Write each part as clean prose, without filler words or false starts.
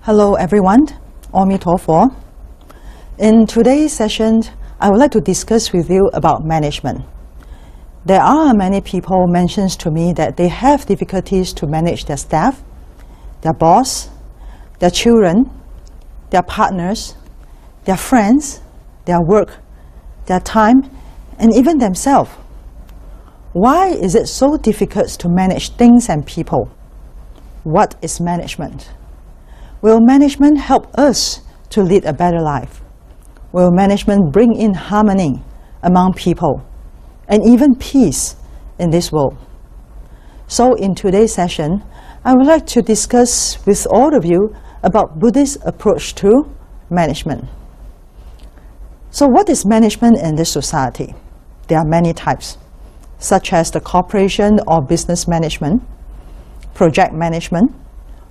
Hello everyone, Ami Tofo. In today's session, I would like to discuss with you about management. There are many people mentions to me that they have difficulties to manage their staff, their boss, their children, their partners, their friends, their work, their time, and even themselves. Why is it so difficult to manage things and people? What is management? Will management help us to lead a better life? Will management bring in harmony among people and even peace in this world? So in today's session, I would like to discuss with all of you about Buddhist approach to management. So what is management in this society? There are many types, such as the corporation or business management, project management,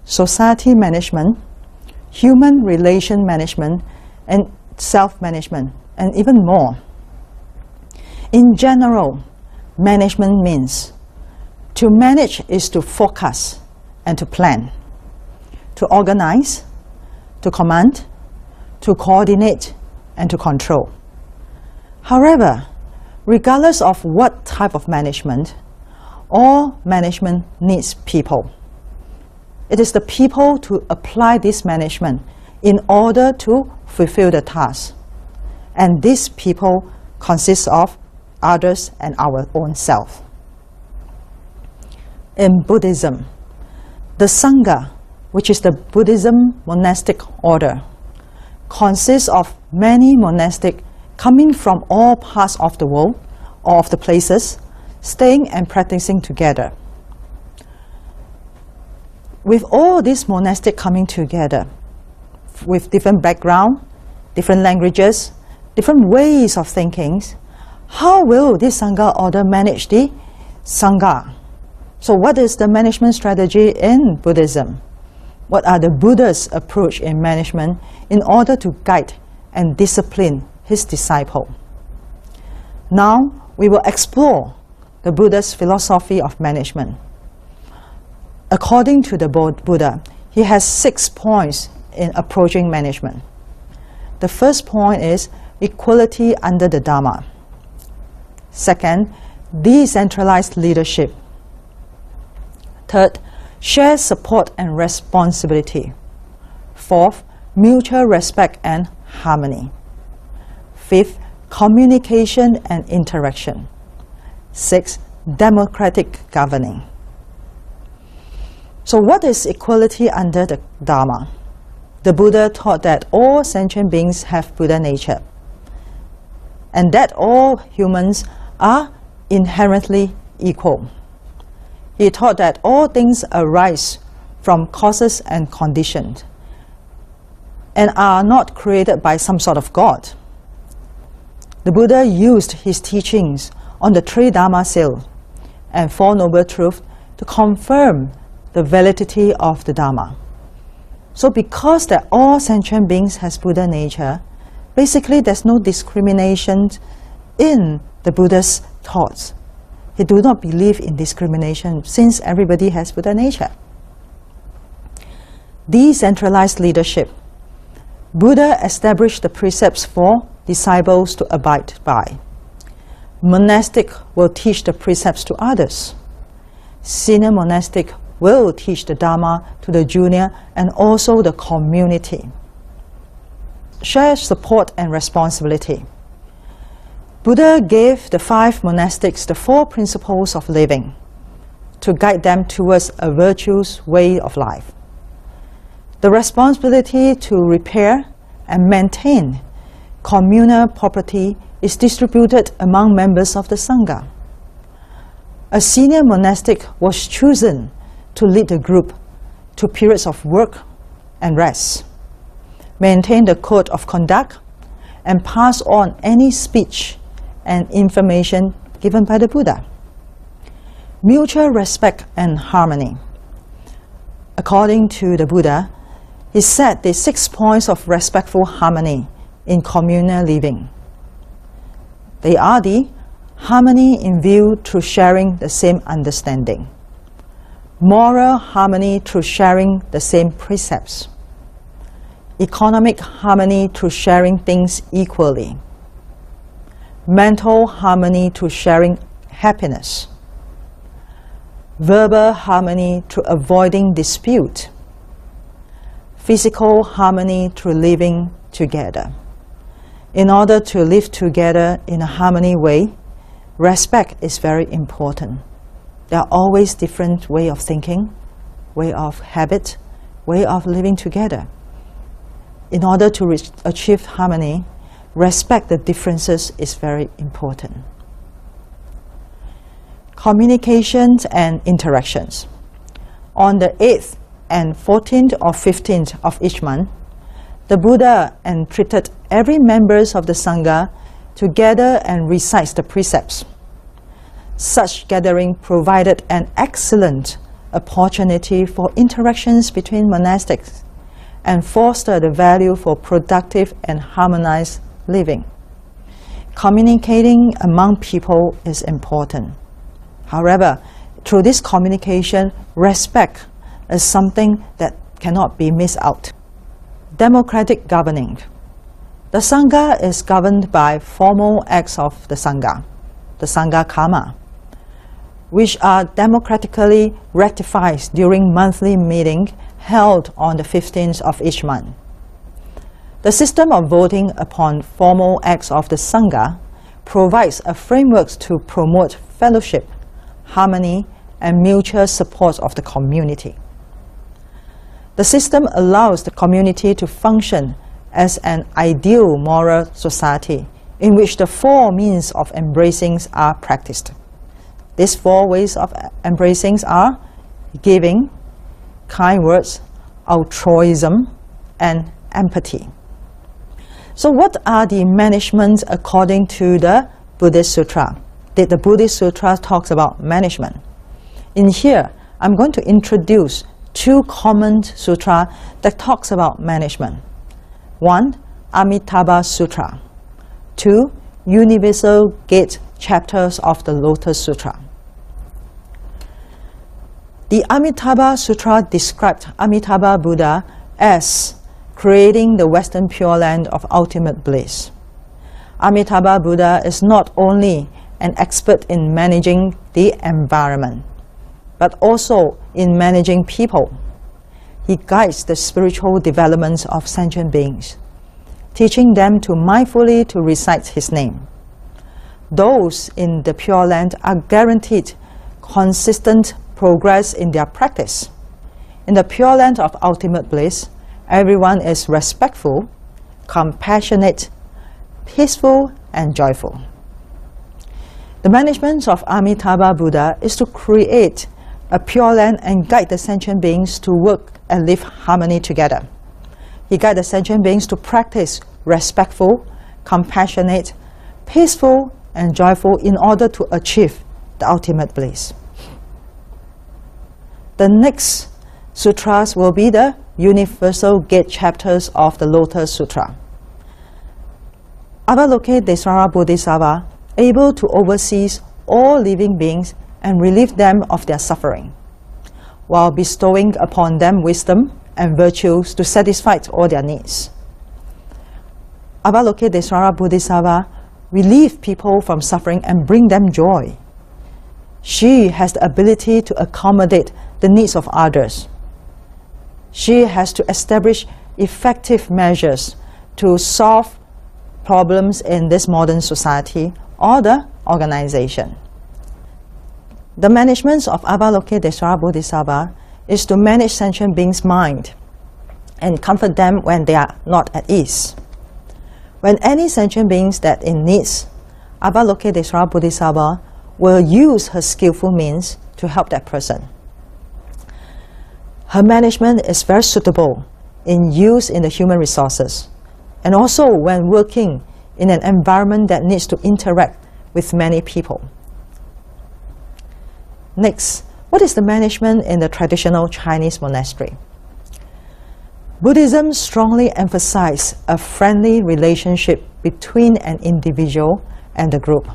society management, human relation management, and self-management, and even more. In general, management means to manage is to forecast and to plan, to organize, to command, to coordinate, and to control. However, regardless of what type of management, all management needs people. It is the people to apply this management in order to fulfill the task. And these people consist of others and our own self. In Buddhism, the Sangha, which is the Buddhism monastic order, consists of many monastics coming from all parts of the world or of the places, staying and practicing together. With all these monastics coming together, with different background, different languages, different ways of thinking, how will this Sangha order manage the Sangha? So what is the management strategy in Buddhism? What are the Buddha's approach in management in order to guide and discipline his disciple? Now we will explore the Buddha's philosophy of management. According to the Buddha, he has 6 points in approaching management. The first point is equality under the Dharma. Second, decentralized leadership. Third, shared support and responsibility. Fourth, mutual respect and harmony. Fifth, communication and interaction. Sixth, democratic governing. So what is equality under the Dharma? The Buddha taught that all sentient beings have Buddha nature, and that all humans are inherently equal. He taught that all things arise from causes and conditions, and are not created by some sort of God. The Buddha used his teachings on the three Dharma seal and Four Noble Truths to confirm the validity of the Dharma. So because that all sentient beings has Buddha nature, basically there's no discrimination in the Buddha's thoughts. He do not believe in discrimination since everybody has Buddha nature. Decentralized leadership. Buddha established the precepts for disciples to abide by. Monastic will teach the precepts to others. Senior monastic will teach the Dharma to the junior and also the community. Share support and responsibility. Buddha gave the 5 monastics the 4 principles of living to guide them towards a virtuous way of life. The responsibility to repair and maintain communal property is distributed among members of the Sangha. A senior monastic was chosen to lead the group to periods of work and rest, maintain the code of conduct, and pass on any speech and information given by the Buddha. Mutual respect and harmony. According to the Buddha, he set the 6 points of respectful harmony in communal living. They are the harmony in view through sharing the same understanding, moral harmony through sharing the same precepts, economic harmony through sharing things equally, mental harmony through sharing happiness, verbal harmony through avoiding dispute, physical harmony through living together. In order to live together in a harmony way, respect is very important. There are always different way of thinking, way of habit, way of living together. In order to achieve harmony, respect the differences is very important. Communications and interactions. On the 8th and 14th or 15th of each month, the Buddha entreated every member of the Sangha to gather and recite the precepts. Such gathering provided an excellent opportunity for interactions between monastics and fostered the value for productive and harmonized living. Communicating among people is important. However, through this communication, respect is something that cannot be missed out. Democratic governing. The Sangha is governed by formal acts of the Sangha Karma, which are democratically ratified during monthly meeting held on the 15th of each month. The system of voting upon formal acts of the Sangha provides a framework to promote fellowship, harmony, and mutual support of the community. The system allows the community to function as an ideal moral society in which the four means of embracing are practiced. These four ways of embracing are giving, kind words, altruism, and empathy. So what are the managements according to the Buddhist Sutra? The Buddhist Sutra talks about management. In here, I'm going to introduce two common sutras that talks about management. One, Amitabha Sutra. Two, Universal Gate chapters of the Lotus Sutra. The Amitabha Sutra described Amitabha Buddha as creating the Western Pure Land of ultimate bliss. Amitabha Buddha is not only an expert in managing the environment, but also in managing people. He guides the spiritual developments of sentient beings, teaching them to mindfully to recite his name. Those in the Pure Land are guaranteed consistent progress in their practice. In the Pure Land of ultimate bliss, everyone is respectful, compassionate, peaceful, and joyful. The management of Amitabha Buddha is to create a pure land and guide the sentient beings to work and live harmony together. He guides the sentient beings to practice respectful, compassionate, peaceful, and joyful in order to achieve the ultimate bliss. The next sutras will be the Universal Gate chapters of the Lotus Sutra. Avalokitesvara Bodhisattva, able to oversee all living beings and relieve them of their suffering, while bestowing upon them wisdom and virtues to satisfy all their needs. Avalokitesvara Bodhisattva relieve people from suffering and bring them joy. She has the ability to accommodate the needs of others. She has to establish effective measures to solve problems in this modern society or the organization. The management of Avalokitesvara Bodhisattva is to manage sentient beings' mind and comfort them when they are not at ease. When any sentient beings that in needs, Avalokitesvara Bodhisattva will use her skillful means to help that person. Her management is very suitable in use in the human resources, and also when working in an environment that needs to interact with many people. Next, what is the management in the traditional Chinese monastery? Buddhism strongly emphasizes a friendly relationship between an individual and the group.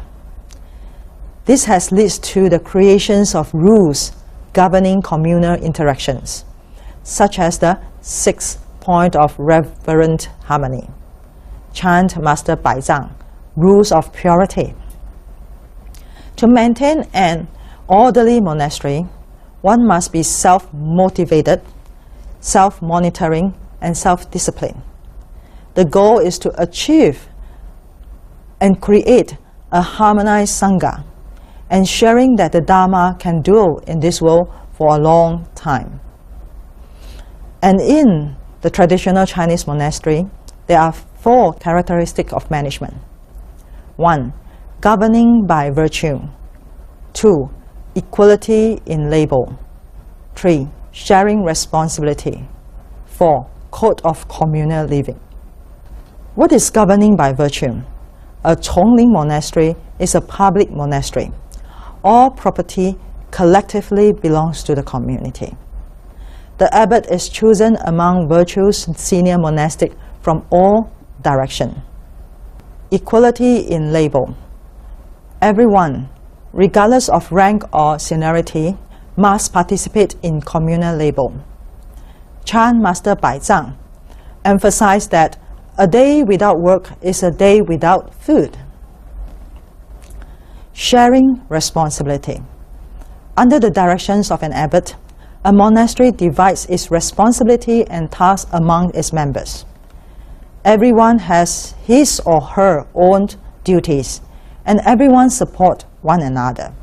This has led to the creations of rules governing communal interactions, such as the 6 point of reverent harmony. Chant Master Bai Zhang, rules of purity. To maintain an orderly monastery, one must be self-motivated, self-monitoring, and self-disciplined. The goal is to achieve and create a harmonized Sangha, ensuring that the Dharma can dwell in this world for a long time. And in the traditional Chinese monastery, there are 4 characteristics of management. 1. Governing by virtue. 2. Equality in labor. 3. Sharing responsibility. 4. Code of communal living. What is governing by virtue? A Chongling monastery is a public monastery. All property collectively belongs to the community. The abbot is chosen among virtuous senior monastics from all directions. Equality in labor. Everyone, regardless of rank or seniority, must participate in communal labor. Chan Master Bai Zhang emphasized that a day without work is a day without food. Sharing responsibility. Under the directions of an abbot, a monastery divides its responsibility and tasks among its members. Everyone has his or her own duties, and everyone supports one another.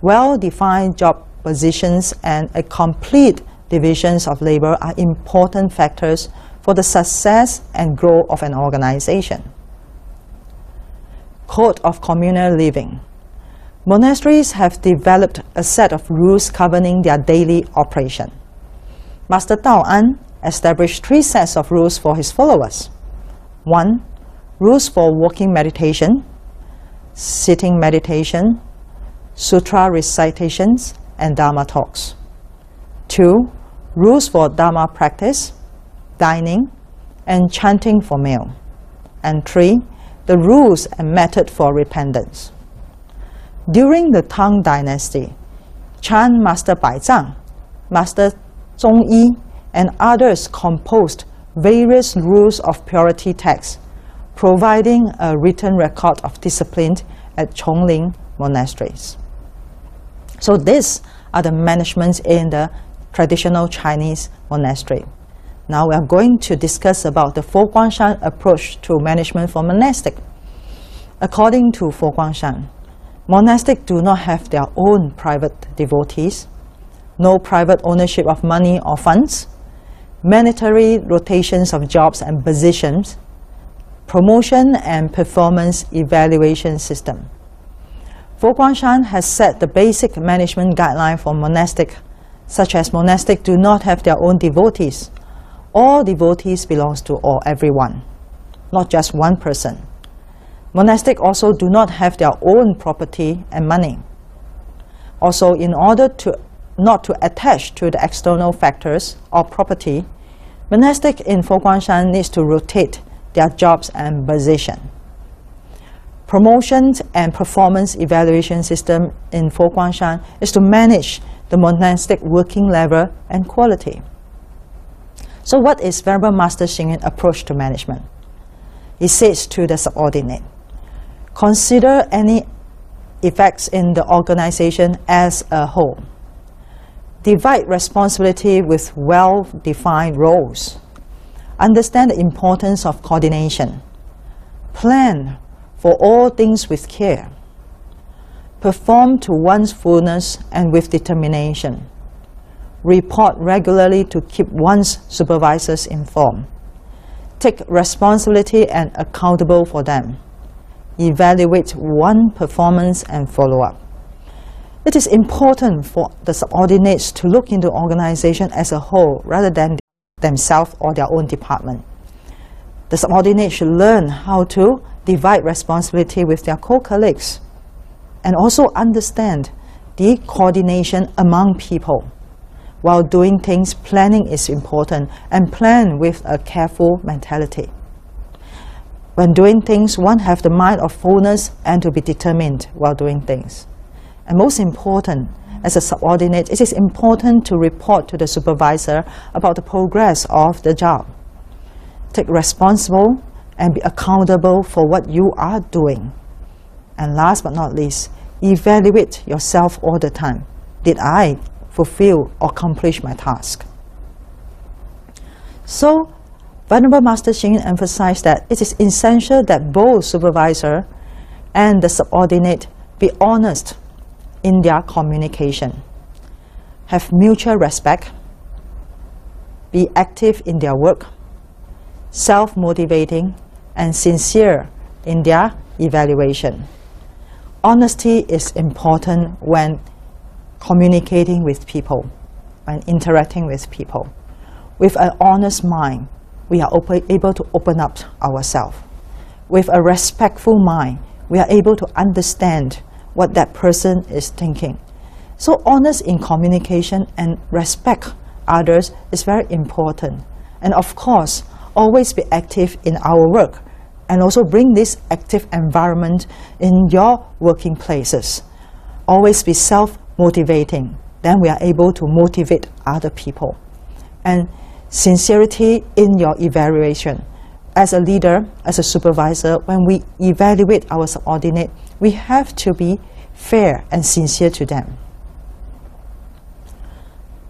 Well-defined job positions and a complete divisions of labor are important factors for the success and growth of an organization. Code of communal living. Monasteries have developed a set of rules governing their daily operation. Master Dao An established 3 sets of rules for his followers. 1. Rules for walking meditation, sitting meditation, sutra recitations, and Dharma talks. 2. Rules for Dharma practice, dining, and chanting for meal. And 3. The rules and method for repentance. During the Tang Dynasty, Chan Master Bai Zhang, Master Zhong Yi, and others composed various rules of purity texts, providing a written record of discipline at Chongling monasteries. So these are the managements in the traditional Chinese monastery. Now we are going to discuss about the Fo Guangshan approach to management for monastic. According to Fo Guangshan, monastics do not have their own private devotees, no private ownership of money or funds, mandatory rotations of jobs and positions, promotion and performance evaluation system. Fo Guangshan has set the basic management guideline for monastic, such as monastics do not have their own devotees. All devotees belongs to everyone, not just one person. Monastics also do not have their own property and money. Also, in order not to attach to the external factors or property, monastics in Fo Guangshan needs to rotate their jobs and position. Promotions and performance evaluation system in Fo Guangshan is to manage the monastic working level and quality. So what is Venerable Master Xing Yun's approach to management? He says to the subordinate, consider any effects in the organization as a whole. Divide responsibility with well-defined roles. Understand the importance of coordination. Plan for all things with care. Perform to one's fullness and with determination. Report regularly to keep one's supervisors informed. Take responsibility and accountable for them. Evaluate one performance and follow up. It is important for the subordinates to look into the organization as a whole rather than themselves or their own department. The subordinates should learn how to divide responsibility with their co-colleagues and also understand the coordination among people. While doing things, planning is important, and plan with a careful mentality. When doing things, one have the mind of fullness and to be determined while doing things. And most important, as a subordinate, it is important to report to the supervisor about the progress of the job. Take responsible and be accountable for what you are doing. And last but not least, evaluate yourself all the time. Did I fulfill or accomplish my task? So, Venerable Master Xing Yun emphasized that it is essential that both supervisor and the subordinate be honest in their communication, have mutual respect, be active in their work, self-motivating, and sincere in their evaluation. Honesty is important when communicating with people, when interacting with people. With an honest mind, we are able to open up ourselves. With a respectful mind, we are able to understand what that person is thinking. So honest in communication and respect others is very important. And of course, always be active in our work and also bring this active environment in your working places. Always be self-motivating. Then we are able to motivate other people. And sincerity in your evaluation. As a leader, as a supervisor, when we evaluate our subordinate, we have to be fair and sincere to them.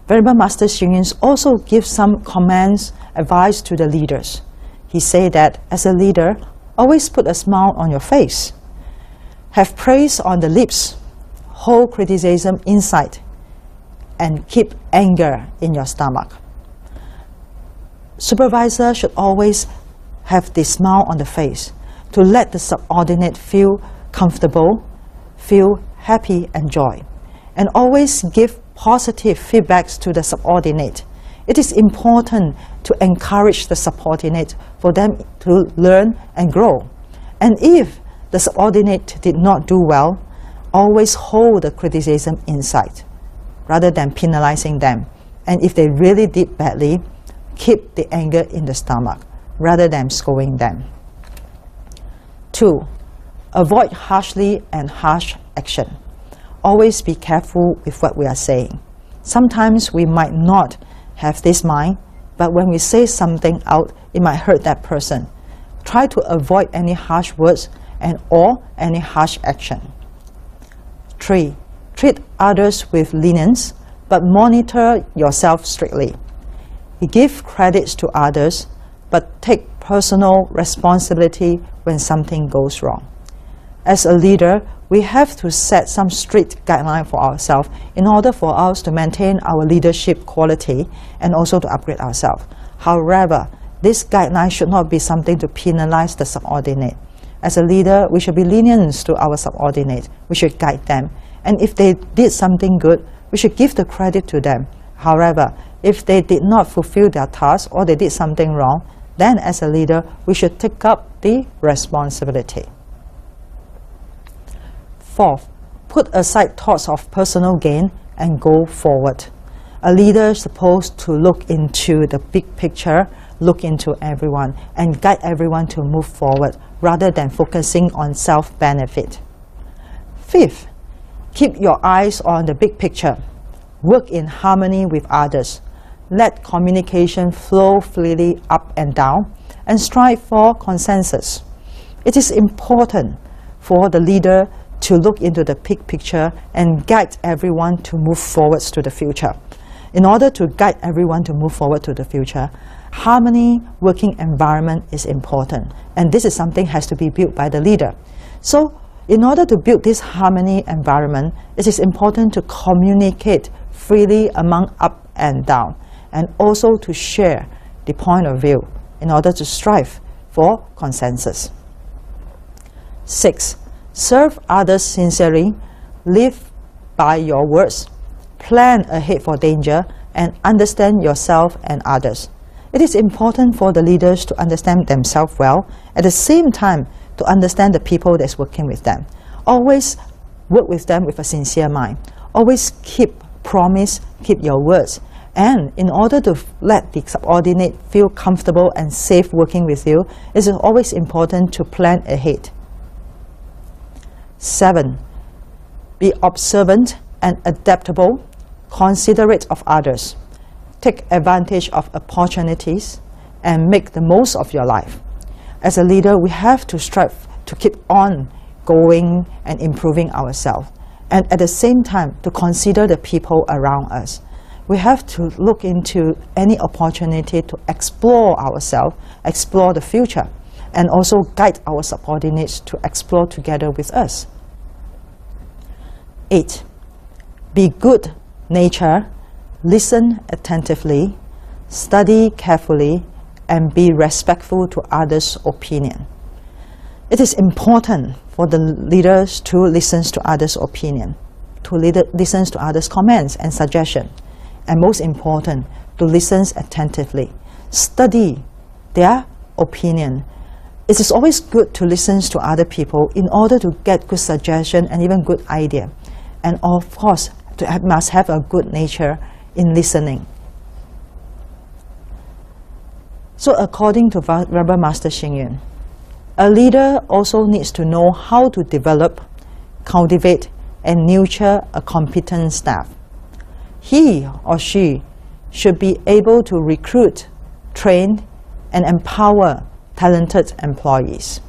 Venerable Master Xing Yun also gives some comments, advice to the leaders. He said that as a leader, always put a smile on your face. Have praise on the lips, hold criticism inside, and keep anger in your stomach. Supervisor should always have this smile on the face to let the subordinate feel comfortable, feel happy and joy, and always give positive feedbacks to the subordinate. It is important to encourage the subordinate for them to learn and grow. And if the subordinate did not do well, always hold the criticism inside rather than penalizing them. And if they really did badly, keep the anger in the stomach rather than scolding them. 2. Avoid harshly and harsh action. Always be careful with what we are saying. Sometimes we might not have this mind, but when we say something out, it might hurt that person. Try to avoid any harsh words or any harsh action. 3. Treat others with lenience, but monitor yourself strictly. Give credits to others, but take personal responsibility when something goes wrong. As a leader, we have to set some strict guidelines for ourselves in order for us to maintain our leadership quality and also to upgrade ourselves. However, this guideline should not be something to penalize the subordinate. As a leader, we should be lenient to our subordinate. We should guide them. And if they did something good, we should give the credit to them. However, if they did not fulfill their task or they did something wrong, then as a leader, we should take up the responsibility. 4th, put aside thoughts of personal gain and go forward. A leader is supposed to look into the big picture, look into everyone, and guide everyone to move forward rather than focusing on self-benefit. 5th, keep your eyes on the big picture. Work in harmony with others. Let communication flow freely up and down and strive for consensus. It is important for the leader to look into the big picture and guide everyone to move forwards to the future. In order to guide everyone to move forward to the future, harmony working environment is important, and this is something has to be built by the leader. So in order to build this harmony environment, it is important to communicate freely among up and down, and also to share the point of view in order to strive for consensus. 6. Serve others sincerely, live by your words, plan ahead for danger, and understand yourself and others. It is important for the leaders to understand themselves well, at the same time to understand the people that's working with them. Always work with them with a sincere mind. Always keep promise, keep your words. And in order to let the subordinate feel comfortable and safe working with you, it is always important to plan ahead. 7. Be observant and adaptable, considerate of others, take advantage of opportunities, and make the most of your life. As a leader, we have to strive to keep on going and improving ourselves, and at the same time to consider the people around us. We have to look into any opportunity to explore ourselves, explore the future, and also guide our subordinates to explore together with us. 8. Be good nature, listen attentively, study carefully, and be respectful to others' opinion. It is important for the leaders to listen to others' opinion, to listen to others' comments and suggestions, and most important, to listen attentively. Study their opinion. It is always good to listen to other people in order to get good suggestion and even good idea. And of course, must have a good nature in listening. So according to Rebel Master Xing Yun, a leader also needs to know how to develop, cultivate, and nurture a competent staff. He or she should be able to recruit, train, and empower talented employees.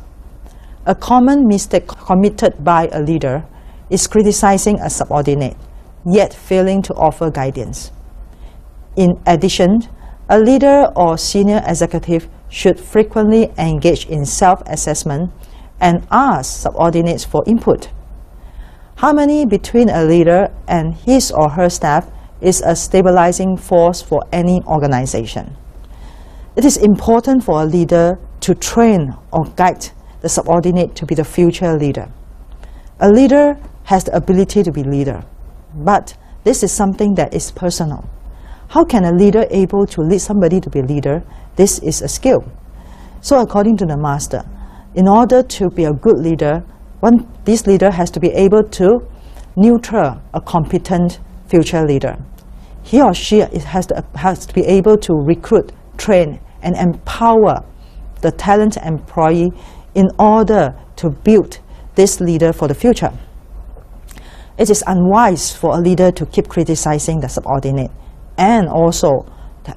A common mistake committed by a leader is criticizing a subordinate, yet failing to offer guidance. In addition, a leader or senior executive should frequently engage in self-assessment and ask subordinates for input. Harmony between a leader and his or her staff is a stabilizing force for any organization. It is important for a leader to train or guide the subordinate to be the future leader. A leader has the ability to be leader, but this is something that is personal. How can a leader able to lead somebody to be leader? This is a skill. So according to the master, in order to be a good leader, this leader has to be able to nurture a competent future leader. He or she has to be able to recruit, train, and empower the talent employee in order to build this leader for the future. It is unwise for a leader to keep criticizing the subordinate and also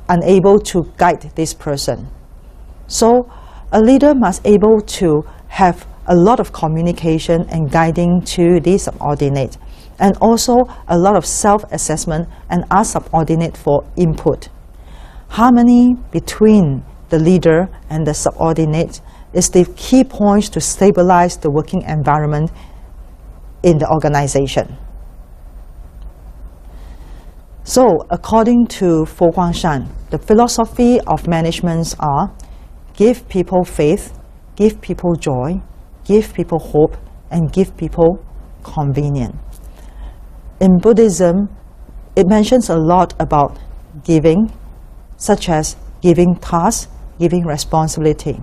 unable to guide this person. So a leader must be able to have a lot of communication and guiding to the subordinate, and also a lot of self-assessment and ask subordinate for input. Harmony between the leader and the subordinate is the key point to stabilize the working environment in the organization. So, according to Fo Guangshan, the philosophy of management are give people faith, give people joy, give people hope, and give people convenience. In Buddhism, it mentions a lot about giving, such as giving tasks, giving responsibility.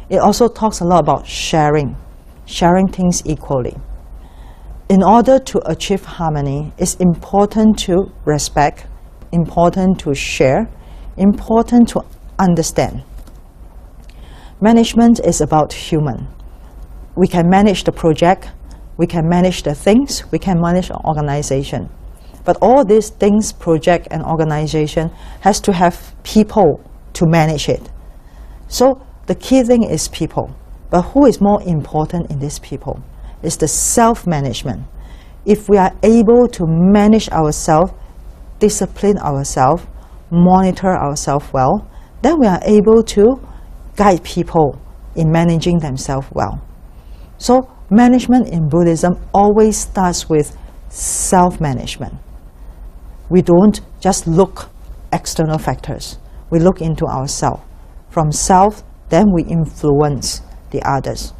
It also talks a lot about sharing things equally. In order to achieve harmony, it's important to respect, important to share, important to understand. Management is about human. We can manage the project, we can manage the things, we can manage an organization. But all these things, project and organization, has to have people to manage it. So the key thing is people. But who is more important in these people? It's the self-management. If we are able to manage ourselves, discipline ourselves, monitor ourselves well, then we are able to guide people in managing themselves well. So management in Buddhism always starts with self-management. We don't just look external factors. We look into ourselves. From self, then we influence the others.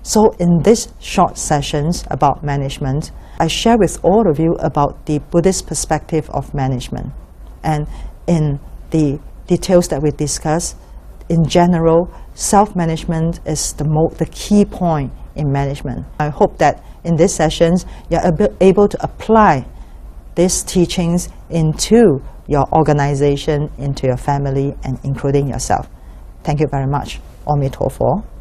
So in these short sessions about management, I share with all of you about the Buddhist perspective of management. And in the details that we discuss, in general, self-management is the key point in management. I hope that in these sessions, you're able to apply these teachings into your organization, into your family, and including yourself. Thank you very much. Amen.